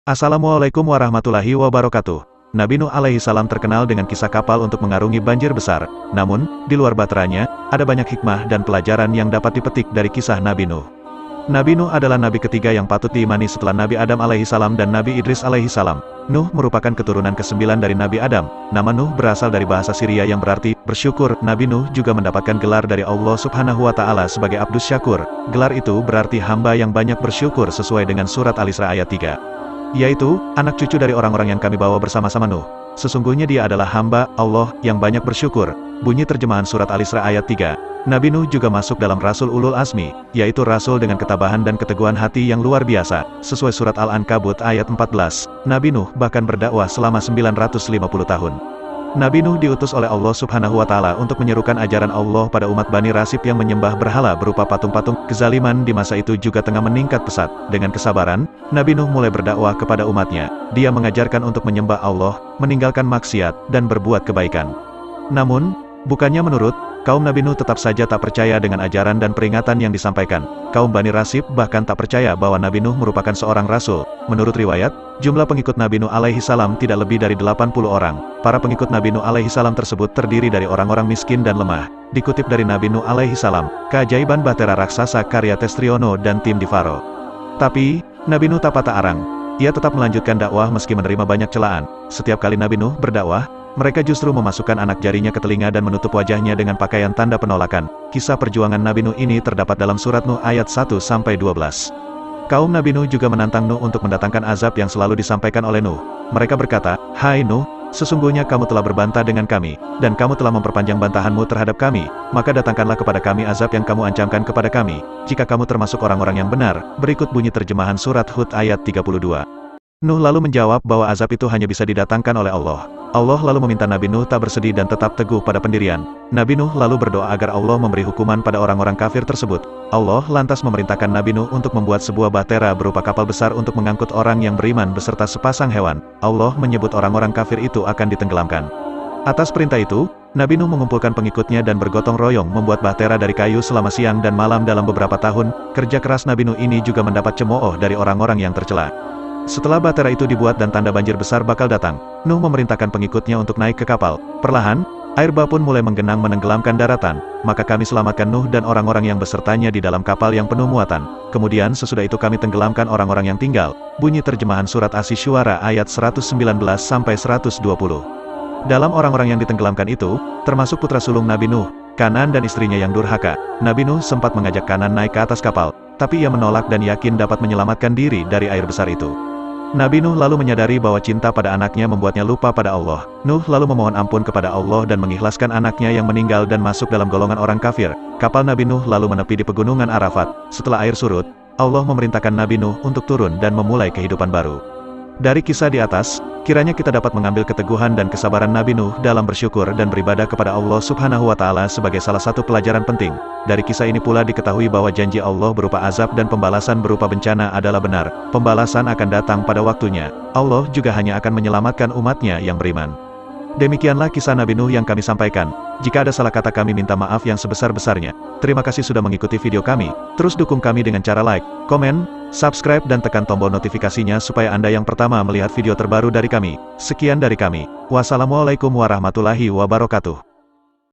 Assalamualaikum warahmatullahi wabarakatuh. Nabi Nuh alaihi salam terkenal dengan kisah kapal untuk mengarungi banjir besar. Namun, di luar baterainya, ada banyak hikmah dan pelajaran yang dapat dipetik dari kisah Nabi Nuh. Nabi Nuh adalah nabi ketiga yang patut diimani setelah Nabi Adam alaihi salam dan Nabi Idris alaihi salam. Nuh merupakan keturunan ke-9 dari Nabi Adam. Nama Nuh berasal dari bahasa Syria yang berarti bersyukur. Nabi Nuh juga mendapatkan gelar dari Allah Subhanahu wa taala sebagai Abdus Syakur. Gelar itu berarti hamba yang banyak bersyukur sesuai dengan surat Al-Isra ayat 3. Yaitu, anak cucu dari orang-orang yang kami bawa bersama-sama Nuh. Sesungguhnya dia adalah hamba Allah yang banyak bersyukur. Bunyi terjemahan surat Al-Isra ayat 3. Nabi Nuh juga masuk dalam Rasul Ulul Azmi, yaitu Rasul dengan ketabahan dan keteguhan hati yang luar biasa. Sesuai surat Al-Ankabut ayat 14, Nabi Nuh bahkan berdakwah selama 950 tahun. Nabi Nuh diutus oleh Allah Subhanahu wa taala untuk menyerukan ajaran Allah pada umat Bani Rasib yang menyembah berhala berupa patung-patung. Kezaliman di masa itu juga tengah meningkat pesat. Dengan kesabaran, Nabi Nuh mulai berdakwah kepada umatnya. Dia mengajarkan untuk menyembah Allah, meninggalkan maksiat, dan berbuat kebaikan. Namun, bukannya menurut, kaum Nabi Nuh tetap saja tak percaya dengan ajaran dan peringatan yang disampaikan. Kaum Bani Rasib bahkan tak percaya bahwa Nabi Nuh merupakan seorang rasul. Menurut riwayat, jumlah pengikut Nabi Nuh alaihi salam tidak lebih dari 80 orang. Para pengikut Nabi Nuh alaihi salam tersebut terdiri dari orang-orang miskin dan lemah. Dikutip dari Nabi Nuh alaihi salam, keajaiban bahtera raksasa karya Testriono dan tim di Faro. Tapi, Nabi Nuh tak patah arang. Ia tetap melanjutkan dakwah meski menerima banyak celaan. Setiap kali Nabi Nuh berdakwah, mereka justru memasukkan anak jarinya ke telinga dan menutup wajahnya dengan pakaian tanda penolakan. Kisah perjuangan Nabi Nuh ini terdapat dalam surat Nuh ayat 1-12. Kaum Nabi Nuh juga menantang Nuh untuk mendatangkan azab yang selalu disampaikan oleh Nuh. Mereka berkata, "Hai Nuh, sesungguhnya kamu telah berbantah dengan kami, dan kamu telah memperpanjang bantahanmu terhadap kami, maka datangkanlah kepada kami azab yang kamu ancamkan kepada kami, jika kamu termasuk orang-orang yang benar." Berikut bunyi terjemahan surat Hud ayat 32. Nuh lalu menjawab bahwa azab itu hanya bisa didatangkan oleh Allah. Allah lalu meminta Nabi Nuh tak bersedih dan tetap teguh pada pendirian. Nabi Nuh lalu berdoa agar Allah memberi hukuman pada orang-orang kafir tersebut. Allah lantas memerintahkan Nabi Nuh untuk membuat sebuah bahtera berupa kapal besar untuk mengangkut orang yang beriman beserta sepasang hewan. Allah menyebut orang-orang kafir itu akan ditenggelamkan. Atas perintah itu, Nabi Nuh mengumpulkan pengikutnya dan bergotong royong membuat bahtera dari kayu selama siang dan malam dalam beberapa tahun. Kerja keras Nabi Nuh ini juga mendapat cemooh dari orang-orang yang tercela. Setelah bahtera itu dibuat dan tanda banjir besar bakal datang, Nuh memerintahkan pengikutnya untuk naik ke kapal. Perlahan, air bah pun mulai menggenang menenggelamkan daratan. Maka kami selamatkan Nuh dan orang-orang yang besertanya di dalam kapal yang penuh muatan. Kemudian sesudah itu kami tenggelamkan orang-orang yang tinggal. Bunyi terjemahan surat Asy-Syu'ara ayat 119-120. Dalam orang-orang yang ditenggelamkan itu, termasuk putra sulung Nabi Nuh, Kanan dan istrinya yang durhaka. Nabi Nuh sempat mengajak Kanan naik ke atas kapal, tapi ia menolak dan yakin dapat menyelamatkan diri dari air besar itu. Nabi Nuh lalu menyadari bahwa cinta pada anaknya membuatnya lupa pada Allah. Nuh lalu memohon ampun kepada Allah dan mengikhlaskan anaknya yang meninggal dan masuk dalam golongan orang kafir. Kapal Nabi Nuh lalu menepi di pegunungan Arafat. Setelah air surut, Allah memerintahkan Nabi Nuh untuk turun dan memulai kehidupan baru. Dari kisah di atas, kiranya kita dapat mengambil keteguhan dan kesabaran Nabi Nuh dalam bersyukur dan beribadah kepada Allah Subhanahu wa taala sebagai salah satu pelajaran penting. Dari kisah ini pula diketahui bahwa janji Allah berupa azab dan pembalasan berupa bencana adalah benar. Pembalasan akan datang pada waktunya. Allah juga hanya akan menyelamatkan umatnya yang beriman. Demikianlah kisah Nabi Nuh yang kami sampaikan. Jika ada salah kata kami minta maaf yang sebesar-besarnya. Terima kasih sudah mengikuti video kami. Terus dukung kami dengan cara like, komen, subscribe dan tekan tombol notifikasinya supaya Anda yang pertama melihat video terbaru dari kami. Sekian dari kami. Wassalamualaikum warahmatullahi wabarakatuh.